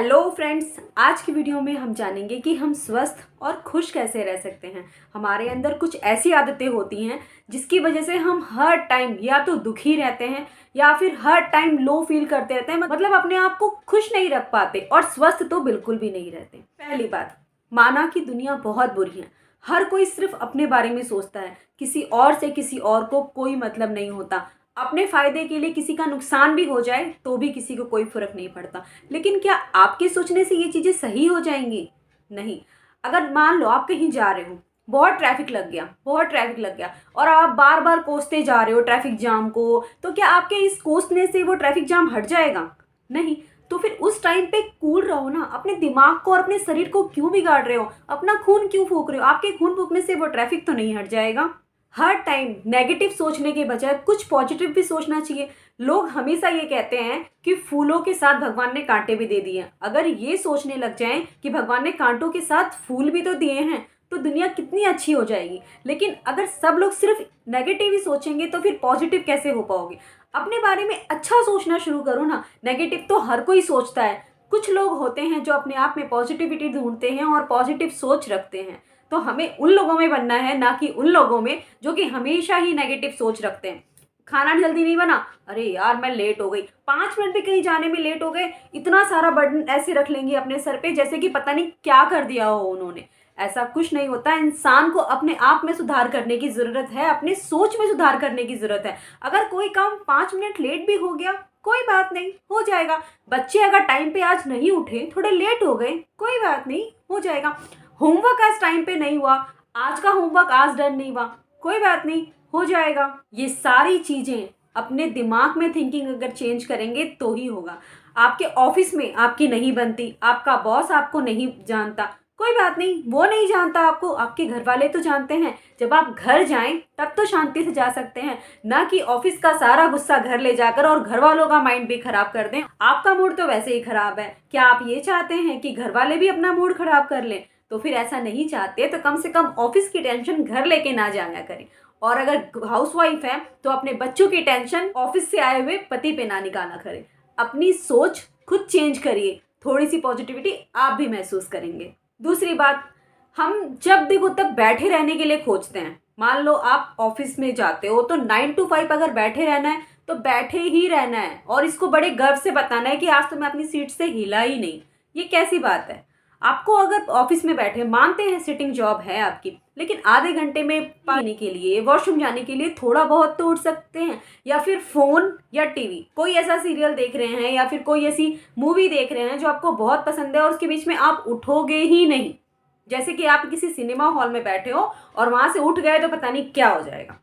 Hello friends, आज की video में हम जानेंगे कि हम स्वस्थ और खुश कैसे रह सकते हैं। हमारे अंदर कुछ ऐसी आदतें होती हैं जिसकी वजह से हम हर टाइम या तो दुखी रहते हैं या फिर हर टाइम लो फील करते रहते हैं, मतलब अपने आप को खुश नहीं रख पाते और स्वस्थ तो बिल्कुल भी नहीं रहते। पहली बात, माना कि दुनिया बहुत बुरी है, हर कोई सिर्फ अपने बारे में सोचता है, किसी और से किसी और को कोई मतलब नहीं होता। अपने फायदे के लिए किसी का नुकसान भी हो जाए तो भी किसी को कोई फर्क नहीं पड़ता। लेकिन क्या आपके सोचने से ये चीज़ें सही हो जाएंगी? नहीं। अगर मान लो आप कहीं जा रहे हो, बहुत ट्रैफिक लग गया, बहुत ट्रैफिक लग गया और आप बार बार कोसते जा रहे हो ट्रैफिक जाम को, तो क्या आपके इस कोसने से वो ट्रैफिक जाम हट जाएगा? नहीं। तो फिर उस टाइम पे कूल रहो ना, अपने दिमाग को और अपने शरीर को क्यों बिगाड़ रहे हो? अपना खून क्यों फूक रहे हो? आपके खून फूकने से वो ट्रैफिक तो नहीं हट जाएगा। हर टाइम नेगेटिव सोचने के बजाय कुछ पॉजिटिव भी सोचना चाहिए। लोग हमेशा ये कहते हैं कि फूलों के साथ भगवान ने कांटे भी दे दिए। अगर ये सोचने लग जाएं कि भगवान ने कांटों के साथ फूल भी तो दिए हैं, तो दुनिया कितनी अच्छी हो जाएगी। लेकिन अगर सब लोग सिर्फ नेगेटिव ही सोचेंगे तो फिर पॉजिटिव कैसे हो पाओगे? अपने बारे में अच्छा सोचना शुरू करो ना। नेगेटिव तो हर कोई सोचता है, कुछ लोग होते हैं जो अपने आप में पॉजिटिविटी ढूंढते हैं और पॉजिटिव सोच रखते हैं। तो हमें उन लोगों में बनना है, ना कि उन लोगों में जो कि हमेशा ही नेगेटिव सोच रखते हैं। खाना जल्दी नहीं बना, अरे यार मैं लेट हो गई, 5 मिनट भी कहीं जाने में लेट हो गए, इतना सारा बर्डन ऐसे रख लेंगे अपने सर पे जैसे कि पता नहीं क्या कर दिया हो उन्होंने। ऐसा कुछ नहीं होता। इंसान को अपने आप में सुधार करने की ज़रूरत है, अपने सोच में सुधार करने की ज़रूरत है। अगर कोई काम 5 मिनट लेट भी हो गया, कोई बात नहीं, हो जाएगा। बच्चे अगर टाइम पे आज नहीं उठे, थोड़े लेट हो गए, कोई बात नहीं, हो जाएगा। होमवर्क आज टाइम पे नहीं हुआ, आज का होमवर्क आज डन नहीं हुआ, कोई बात नहीं, हो जाएगा। ये सारी चीज़ें अपने दिमाग में थिंकिंग अगर चेंज करेंगे तो ही होगा। आपके ऑफिस में आपकी नहीं बनती, आपका बॉस आपको नहीं जानता, कोई बात नहीं, वो नहीं जानता आपको, आपके घर वाले तो जानते हैं। जब आप घर जाएं तब तो शांति से जा सकते हैं, ना कि ऑफिस का सारा गुस्सा घर ले जाकर और घर वालों का माइंड भी खराब कर दें। आपका मूड तो वैसे ही खराब है, क्या आप ये चाहते हैं कि घर वाले भी अपना मूड खराब कर लें? तो फिर ऐसा नहीं चाहते तो कम से कम ऑफिस की टेंशन घर लेके ना जाया करें। और अगर हाउसवाइफ है तो अपने बच्चों की टेंशन ऑफिस से आए हुए पति पे ना निकाला करें। अपनी सोच खुद चेंज करिए, थोड़ी सी पॉजिटिविटी आप भी महसूस करेंगे। दूसरी बात, हम जब देखो तब बैठे रहने के लिए खोजते हैं। मान लो आप ऑफिस में जाते हो तो 9 to 5 अगर बैठे रहना है तो बैठे ही रहना है और इसको बड़े गर्व से बताना है कि आज तो मैं अपनी सीट से हिला ही नहीं। ये कैसी बात है? आपको अगर ऑफिस में बैठे, मानते हैं सिटिंग जॉब है आपकी, लेकिन आधे घंटे में पानी के लिए, वॉशरूम जाने के लिए थोड़ा बहुत तो उठ सकते हैं। या फिर फ़ोन या टीवी, कोई ऐसा सीरियल देख रहे हैं या फिर कोई ऐसी मूवी देख रहे हैं जो आपको बहुत पसंद है और उसके बीच में आप उठोगे ही नहीं। जैसे कि आप किसी सिनेमा हॉल में बैठे हो और वहाँ से उठ गए तो पता नहीं क्या हो जाएगा।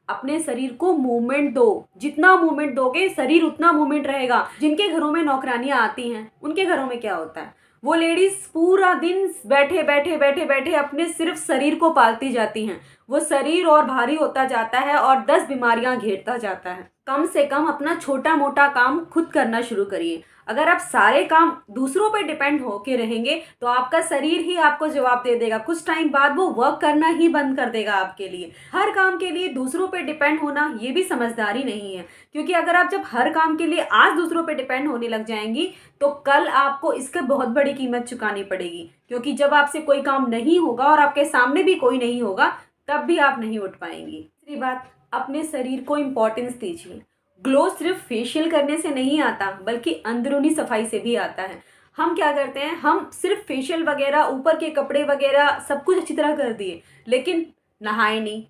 अपने शरीर को मूवमेंट दो, जितना मूवमेंट दोगे शरीर उतना मूवमेंट रहेगा। जिनके घरों में नौकरानियां आती हैं उनके घरों में क्या होता है, वो लेडीज पूरा दिन बैठे बैठे बैठे बैठे अपने सिर्फ शरीर को पालती जाती हैं। वो शरीर और भारी होता जाता है और 10 बीमारियां घेरता जाता है। कम से कम अपना छोटा मोटा काम खुद करना शुरू करिए। अगर आप सारे काम दूसरों पे डिपेंड होके रहेंगे तो आपका शरीर ही आपको जवाब दे देगा। कुछ टाइम बाद वो वर्क करना ही बंद कर देगा आपके लिए। हर काम के लिए दूसरों पे डिपेंड होना ये भी समझदारी नहीं है, क्योंकि अगर आप जब हर काम के लिए आज दूसरों पे डिपेंड होने लग जाएंगी तो कल आपको इसका बहुत बड़ी कीमत चुकानी पड़ेगी। क्योंकि जब आपसे कोई काम नहीं होगा और आपके सामने भी कोई नहीं होगा तब भी आप नहीं उठ पाएंगी। तीसरी बात, अपने शरीर को इम्पोर्टेंस दीजिए। ग्लो सिर्फ फेशियल करने से नहीं आता बल्कि अंदरूनी सफाई से भी आता है। हम क्या करते हैं, हम सिर्फ फेशियल वगैरह, ऊपर के कपड़े वगैरह सब कुछ अच्छी तरह कर दिए लेकिन नहाए नहीं।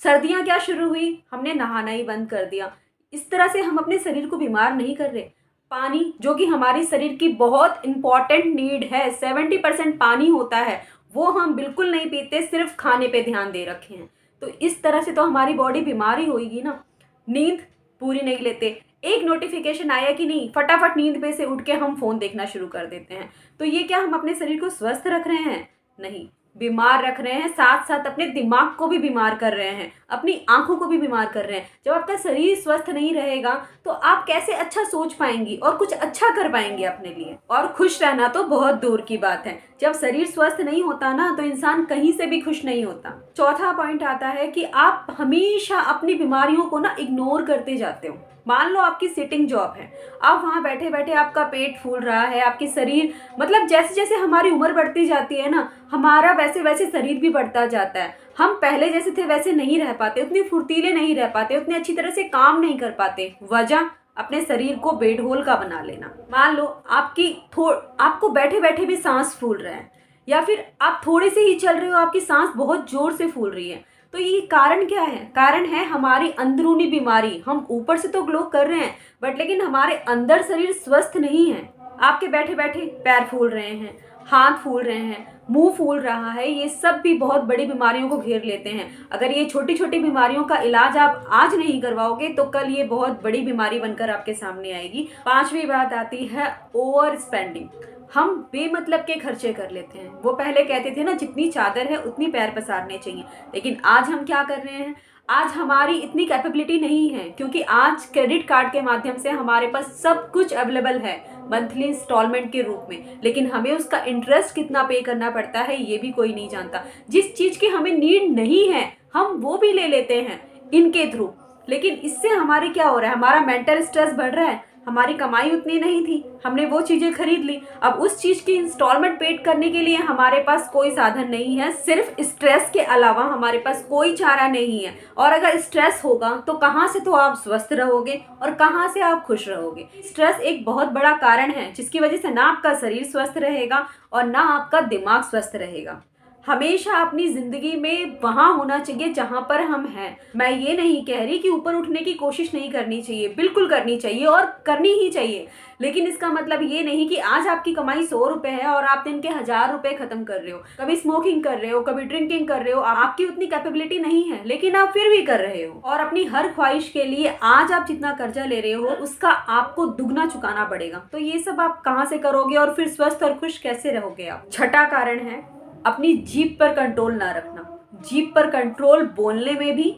सर्दियाँ क्या शुरू हुई, हमने नहाना ही बंद कर दिया। इस तरह से हम अपने शरीर को बीमार नहीं कर रहे। पानी, जो कि हमारे शरीर की बहुत इंपॉर्टेंट नीड है, 70% पानी होता है, वो हम बिल्कुल नहीं पीते, सिर्फ खाने पे ध्यान दे रखे हैं। तो इस तरह से तो हमारी बॉडी बीमार ही होगी ना। नींद पूरी नहीं लेते, एक नोटिफिकेशन आया कि नहीं, फटाफट नींद पे से उठ के हम फ़ोन देखना शुरू कर देते हैं। तो ये क्या हम अपने शरीर को स्वस्थ रख रहे हैं? नहीं, बीमार रख रहे हैं, साथ साथ अपने दिमाग को भी बीमार कर रहे हैं, अपनी आंखों को भी बीमार कर रहे हैं। जब आपका शरीर स्वस्थ नहीं रहेगा तो आप कैसे अच्छा सोच पाएंगी और कुछ अच्छा कर पाएंगे अपने लिए? और खुश रहना तो बहुत दूर की बात है। जब शरीर स्वस्थ नहीं होता ना तो इंसान कहीं से भी खुश नहीं होता। चौथा पॉइंट आता है कि आप हमेशा अपनी बीमारियों को ना इग्नोर करते जाते हो। मान लो आपकी सिटिंग जॉब है, आप वहाँ बैठे बैठे आपका पेट फूल रहा है, आपकी शरीर मतलब जैसे जैसे हमारी उम्र बढ़ती जाती है ना, हमारा वैसे वैसे शरीर भी बढ़ता जाता है। हम पहले जैसे थे वैसे नहीं रह पाते, उतनी फुर्तीले नहीं रह पाते, उतनी अच्छी तरह से काम नहीं कर पाते। वजह अपने शरीर को बेढोल का बना लेना। मान लो आपको बैठे बैठे भी सांस फूल रहा है, या फिर आप थोड़े से ही चल रहे हो, आपकी सांस बहुत जोर से फूल रही है, तो ये कारण क्या है? कारण है हमारी अंदरूनी बीमारी। हम ऊपर से तो ग्लो कर रहे हैं बट लेकिन हमारे अंदर शरीर स्वस्थ नहीं है। आपके बैठे बैठे पैर फूल रहे हैं, हाथ फूल रहे हैं, मुंह फूल रहा है, ये सब भी बहुत बड़ी बीमारियों को घेर लेते हैं। अगर ये छोटी छोटी बीमारियों का इलाज आप आज नहीं करवाओगे तो कल ये बहुत बड़ी बीमारी बनकर आपके सामने आएगी। 5वीं बात आती है ओवर स्पेंडिंग। हम बेमतलब के खर्चे कर लेते हैं। वो पहले कहते थे ना, जितनी चादर है उतनी पैर पसारने चाहिए, लेकिन आज हम क्या कर रहे हैं? आज हमारी इतनी कैपेबिलिटी नहीं है, क्योंकि आज क्रेडिट कार्ड के माध्यम से हमारे पास सब कुछ अवेलेबल है मंथली इंस्टॉलमेंट के रूप में, लेकिन हमें उसका इंटरेस्ट कितना पे करना पड़ता है ये भी कोई नहीं जानता। जिस चीज़ की हमें नीड नहीं है हम वो भी ले लेते हैं इनके थ्रू, लेकिन इससे हमारे क्या हो रहा है? हमारा मेंटल स्ट्रेस बढ़ रहा है। हमारी कमाई उतनी नहीं थी, हमने वो चीज़ें खरीद ली, अब उस चीज़ की इंस्टॉलमेंट पेड करने के लिए हमारे पास कोई साधन नहीं है। सिर्फ स्ट्रेस के अलावा हमारे पास कोई चारा नहीं है। और अगर स्ट्रेस होगा तो कहाँ से तो आप स्वस्थ रहोगे और कहाँ से आप खुश रहोगे? स्ट्रेस एक बहुत बड़ा कारण है जिसकी वजह से ना आपका शरीर स्वस्थ रहेगा और ना आपका दिमाग स्वस्थ रहेगा। हमेशा अपनी ज़िंदगी में वहाँ होना चाहिए जहाँ पर हम हैं। मैं ये नहीं कह रही कि ऊपर उठने की कोशिश नहीं करनी चाहिए, बिल्कुल करनी चाहिए और करनी ही चाहिए, लेकिन इसका मतलब ये नहीं कि आज आपकी कमाई 100 रुपये है और आप दिन के 1000 रुपये ख़त्म कर रहे हो, कभी स्मोकिंग कर रहे हो, कभी ड्रिंकिंग कर रहे हो। आपकी उतनी कैपेबिलिटी नहीं है लेकिन आप फिर भी कर रहे हो, और अपनी हर ख्वाहिश के लिए आज आप जितना कर्जा ले रहे हो उसका आपको दुगना चुकाना पड़ेगा। तो ये सब आप कहाँ से करोगे और फिर स्वस्थ और खुश कैसे रहोगे आप? छठा कारण है अपनी जीभ पर कंट्रोल ना रखना। जीभ पर कंट्रोल बोलने में भी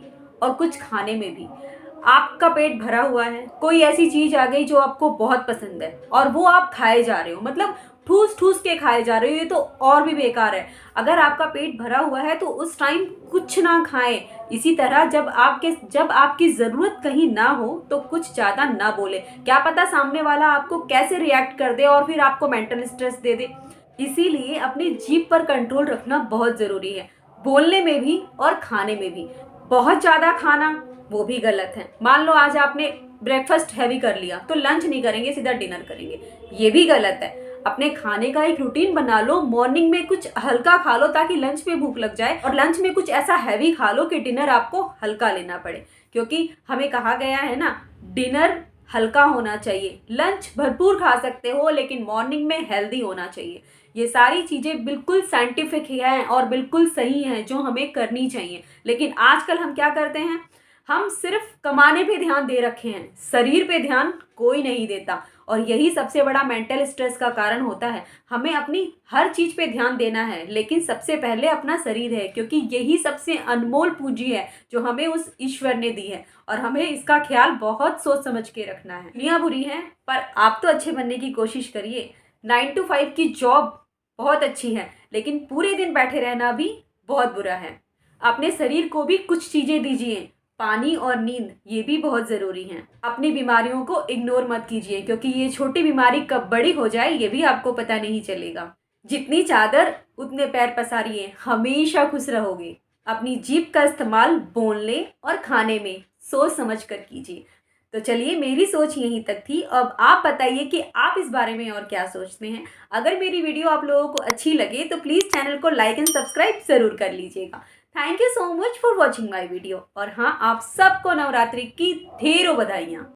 और कुछ खाने में भी। आपका पेट भरा हुआ है, कोई ऐसी चीज़ आ गई जो आपको बहुत पसंद है और वो आप खाए जा रहे हो, मतलब ठूस ठूस के खाए जा रहे हो, ये तो और भी बेकार है। अगर आपका पेट भरा हुआ है तो उस टाइम कुछ ना खाएं। इसी तरह जब आपकी ज़रूरत कहीं ना हो तो कुछ ज़्यादा ना बोले। क्या पता सामने वाला आपको कैसे रिएक्ट कर दे और फिर आपको मेंटल स्ट्रेस दे दे। इसीलिए अपनी जीभ पर कंट्रोल रखना बहुत ज़रूरी है, बोलने में भी और खाने में भी। बहुत ज़्यादा खाना वो भी गलत है। मान लो आज आपने ब्रेकफास्ट हैवी कर लिया तो लंच नहीं करेंगे, सीधा डिनर करेंगे, ये भी गलत है। अपने खाने का एक रूटीन बना लो, मॉर्निंग में कुछ हल्का खा लो ताकि लंच में भूख लग जाए, और लंच में कुछ ऐसा हैवी खा लो कि डिनर आपको हल्का लेना पड़े, क्योंकि हमें कहा गया है ना, डिनर हल्का होना चाहिए। लंच भरपूर खा सकते हो लेकिन मॉर्निंग में हेल्दी होना चाहिए। ये सारी चीज़ें बिल्कुल साइंटिफिक हैं और बिल्कुल सही हैं जो हमें करनी चाहिए। लेकिन आजकल हम क्या करते हैं? हम सिर्फ कमाने पे ध्यान दे रखे हैं, शरीर पे ध्यान कोई नहीं देता, और यही सबसे बड़ा मेंटल स्ट्रेस का कारण होता है। हमें अपनी हर चीज़ पे ध्यान देना है लेकिन सबसे पहले अपना शरीर है, क्योंकि यही सबसे अनमोल पूंजी है जो हमें उस ईश्वर ने दी है, और हमें इसका ख्याल बहुत सोच समझ के रखना है। दुनिया बुरी है पर आप तो अच्छे बनने की कोशिश करिए। 9 to 5 की जॉब बहुत अच्छी है लेकिन पूरे दिन बैठे रहना भी बहुत बुरा है। अपने शरीर को भी कुछ चीज़ें दीजिए, पानी और नींद, ये भी बहुत ज़रूरी हैं। अपनी बीमारियों को इग्नोर मत कीजिए, क्योंकि ये छोटी बीमारी कब बड़ी हो जाए ये भी आपको पता नहीं चलेगा। जितनी चादर उतने पैर पसारिए, हमेशा खुश रहोगे। अपनी जीभ का इस्तेमाल बोलने और खाने में सोच समझ कर कीजिए। तो चलिए, मेरी सोच यहीं तक थी। अब आप बताइए कि आप इस बारे में और क्या सोचते हैं। अगर मेरी वीडियो आप लोगों को अच्छी लगे तो प्लीज़ चैनल को लाइक एंड सब्सक्राइब ज़रूर कर लीजिएगा। Thank you so much for watching my video. और हाँ, आप सबको नवरात्रि की ढेरों बधाइयाँ।